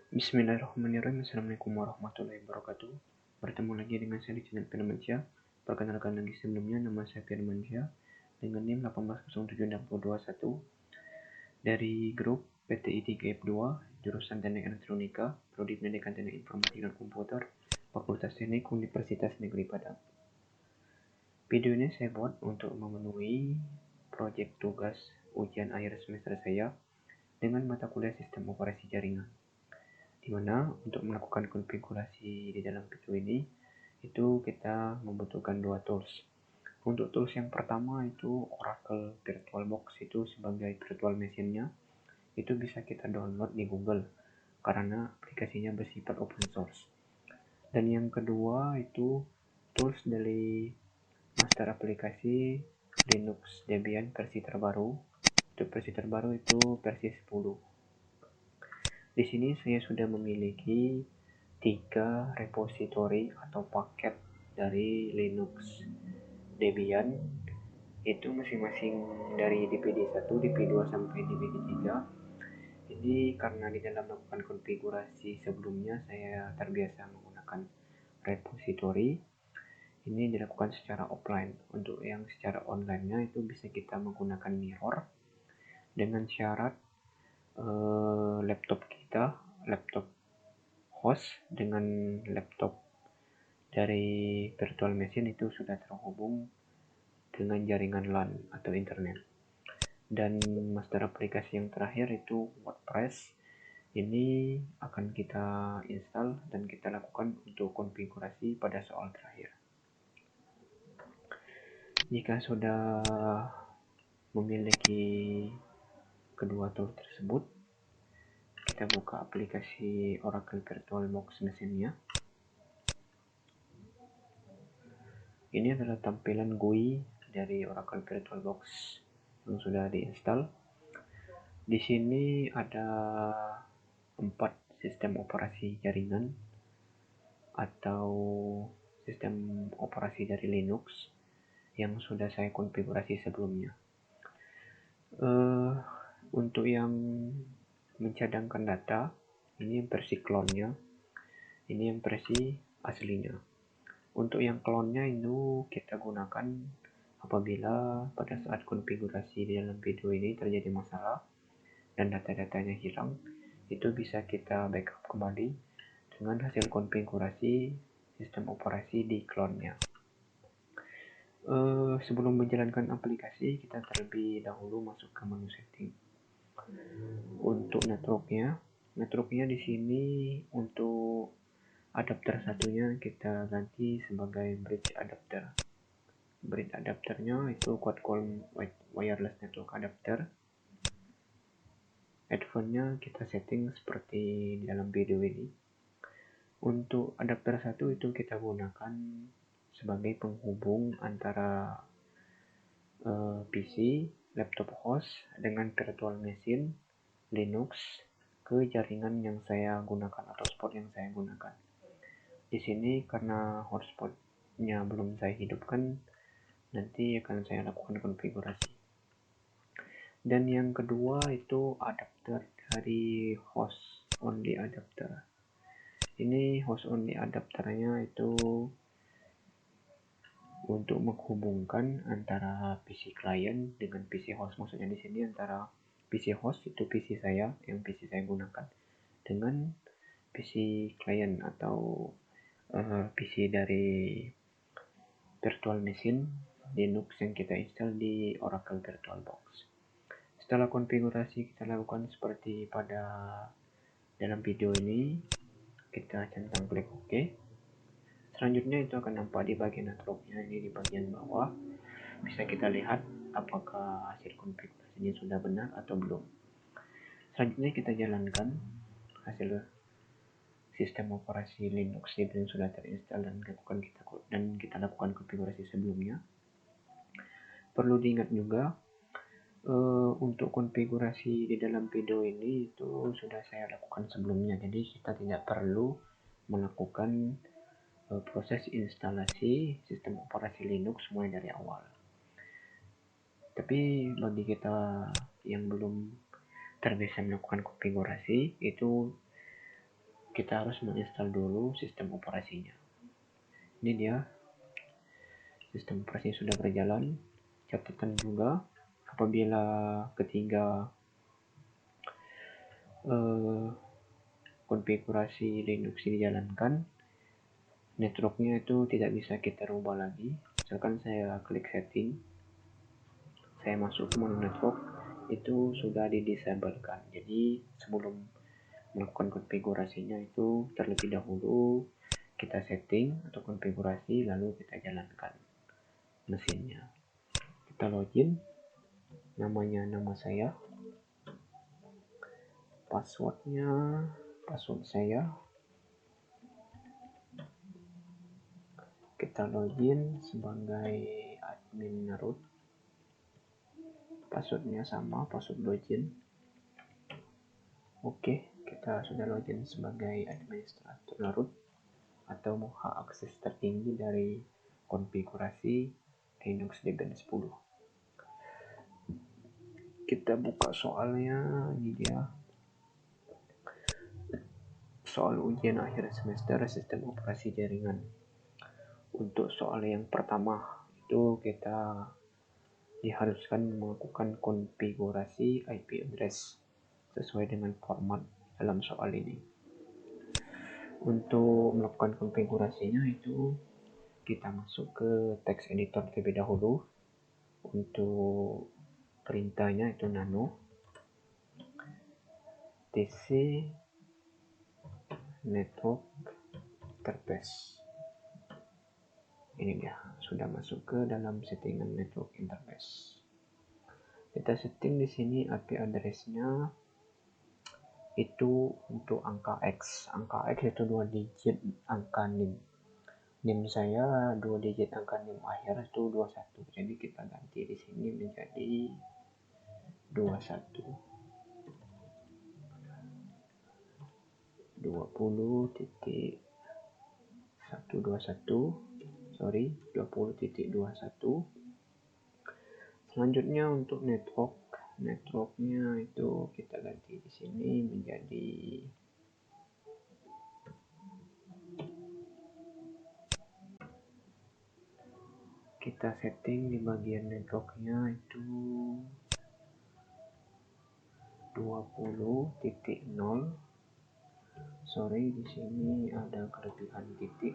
Bismillahirrahmanirrahim. Assalamualaikum warahmatullahi wabarakatuh. Bertemu lagi dengan saya di channel Firmansyah. Perkenalkan lagi sebelumnya, nama saya Firmansyah dengan NIM 1807621 dari grup PTI 3F2, jurusan Teknik Elektronika, Prodi Pendidikan Teknik Informatika dan Komputer, Fakultas Teknik Universitas Negeri Padang. Video ini saya buat untuk memenuhi proyek tugas ujian akhir semester saya dengan mata kuliah Sistem Operasi Jaringan, di mana untuk melakukan konfigurasi di dalam video ini itu kita membutuhkan dua tools. Untuk tools yang pertama itu Oracle VirtualBox, itu sebagai virtual machine-nya itu bisa kita download di Google karena aplikasinya bersifat open source. Dan yang kedua itu tools dari master aplikasi Linux Debian versi terbaru. Untuk versi terbaru itu versi 10. Di sini saya sudah memiliki 3 repository atau paket dari Linux Debian, itu masing-masing dari DPD 1, DPD 2 sampai DPD 3. Jadi karena di dalam melakukan konfigurasi sebelumnya saya terbiasa menggunakan repository, ini dilakukan secara offline. Untuk yang secara online-nya itu bisa kita menggunakan mirror dengan syarat laptop kita, laptop host dengan laptop dari virtual machine itu sudah terhubung dengan jaringan LAN atau internet. Dan master aplikasi yang terakhir itu WordPress. Ini akan kita install dan kita lakukan untuk konfigurasi pada soal terakhir. Jika sudah memiliki kedua tool tersebut, kita buka aplikasi Oracle VirtualBox mesinnya. Ini adalah tampilan GUI dari Oracle VirtualBox yang sudah diinstal. Di sini ada 4 sistem operasi jaringan atau sistem operasi dari Linux yang sudah saya konfigurasi sebelumnya. Untuk yang mencadangkan data, ini versi clone-nya, ini yang versi aslinya. Untuk yang clone-nya itu kita gunakan apabila pada saat konfigurasi di dalam video ini terjadi masalah dan data-datanya hilang, itu bisa kita backup kembali dengan hasil konfigurasi sistem operasi di clone-nya. Sebelum menjalankan aplikasi, kita terlebih dahulu masuk ke menu setting. Untuk networknya di sini untuk adapter satunya kita ganti sebagai bridge adapter. Bridge adapternya itu quad-core wireless network adapter. Headphone-nya kita setting seperti di dalam video ini. Untuk adapter 1 itu kita gunakan sebagai penghubung antara PC, laptop host dengan virtual machine Linux ke jaringan yang saya gunakan atau hotspot yang saya gunakan. Di sini karena hotspotnya belum saya hidupkan, nanti akan saya lakukan konfigurasi. Dan yang kedua itu adapter dari host only adapter. Ini host only adapternya itu untuk menghubungkan antara PC client dengan PC host. Maksudnya di sini antara PC host itu PC saya yang PC saya gunakan dengan PC client atau PC dari virtual machine Linux yang kita install di Oracle VirtualBox. Setelah konfigurasi kita lakukan seperti pada dalam video ini, kita centang klik OK. Selanjutnya itu akan nampak di bagian networknya, ini di bagian bawah. Bisa kita lihat apakah hasil konfigurasinya sudah benar atau belum. Selanjutnya kita jalankan hasil sistem operasi Linux yang sudah terinstall dan kita lakukan konfigurasi sebelumnya. Perlu diingat juga untuk konfigurasi di dalam video ini itu sudah saya lakukan sebelumnya, jadi kita tidak perlu melakukan proses instalasi sistem operasi Linux mulai dari awal. Tapi bagi kita yang belum terbiasa melakukan konfigurasi, itu kita harus menginstal dulu sistem operasinya. Ini dia, sistem operasinya sudah berjalan. Catatan juga, apabila ketiga konfigurasi Linux dijalankan, networknya itu tidak bisa kita rubah lagi. Misalkan saya klik setting, saya masuk ke menu network, itu sudah didisablekan. Jadi sebelum melakukan konfigurasinya itu terlebih dahulu kita setting atau konfigurasi, lalu kita jalankan mesinnya. Kita login, namanya nama saya, passwordnya password saya. Kita login sebagai admin root, passwordnya sama, password login. Oke, kita sudah login sebagai administrator root atau hak akses tertinggi dari konfigurasi Linux Debian 10. Kita buka soalnya, ini dia, soal ujian akhir semester sistem operasi jaringan. Untuk soal yang pertama itu kita diharuskan melakukan konfigurasi IP address sesuai dengan format dalam soal ini. Untuk melakukan konfigurasinya itu kita masuk ke text editor terlebih dahulu. Untuk perintahnya itu nano tc network interface. Ini dia, sudah masuk ke dalam settingan network interface. Kita setting di sini IP address-nya itu untuk angka X. Angka X itu 2 digit angka NIM. NIM saya 2 digit angka NIM akhir itu 21. Jadi kita ganti di sini menjadi 21. 20.121. Selanjutnya untuk networknya itu kita ganti di sini menjadi kita setting di bagian networknya itu 20.0. Sorry, di sini ada kelebihan titik.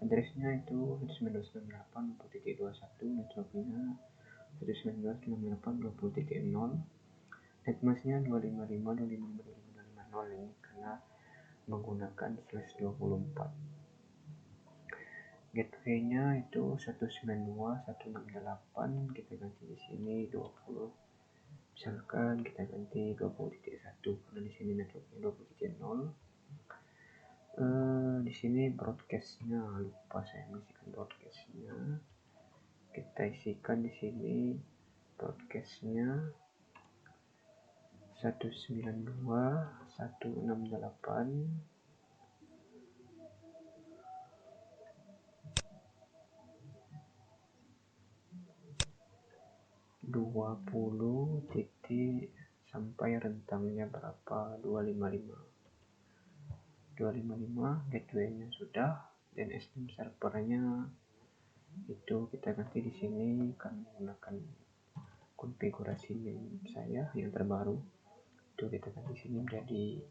Addressnya itu 1998.21, networknya 1998.20.0, netmasknya 255.255.250 ini karena menggunakan /24. Gateway-nya itu 192.168, kita ganti di sini 20. Misalkan kita ganti 20.1 karena di sini networknya 20.0. Di sini broadcast-nya lupa saya mengisikan broadcast-nya. Kita isikan di sini broadcast-nya 192.168 20 titik sampai rentangnya berapa, 255. Gateway-nya sudah, dan DNS servernya itu kita ganti di sini kan menggunakan konfigurasi saya yang terbaru. Itu kita ganti sini menjadi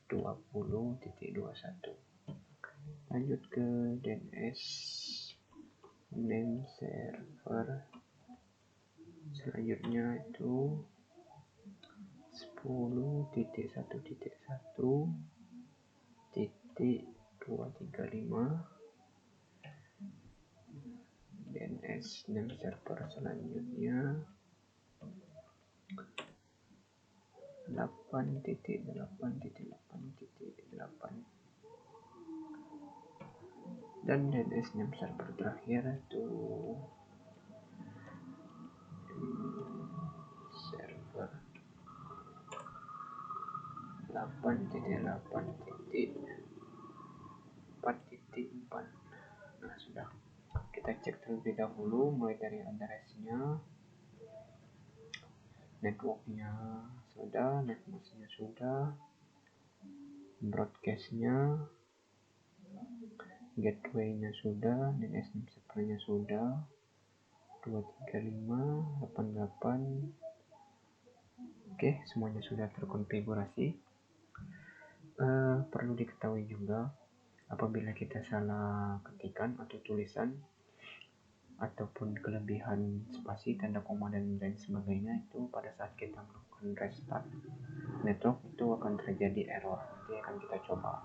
20.21. Lanjut ke DNS name server. Selanjutnya itu 10.1.1.235 DNS name server. Selanjutnya 8.8.8.8 dan DNS name server terakhir itu server 8.8.4.4. Nah, sudah. Kita cek terlebih dahulu mulai dari address-nya, networknya sudah, netmasknya sudah, broadcastnya, gateway-nya sudah, DNS servernya sudah, 235.88. Oke, semuanya sudah terkonfigurasi. Perlu diketahui juga, apabila kita salah ketikan atau tulisan ataupun kelebihan spasi, tanda koma, dan lain sebagainya, itu pada saat kita melakukan restart network itu akan terjadi error. Nanti akan kita coba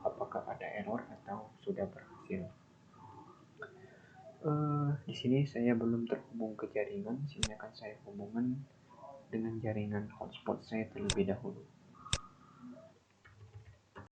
apakah ada error atau sudah berhasil. Di sini saya belum terhubung ke jaringan, sini akan saya hubungkan dengan jaringan hotspot saya terlebih dahulu.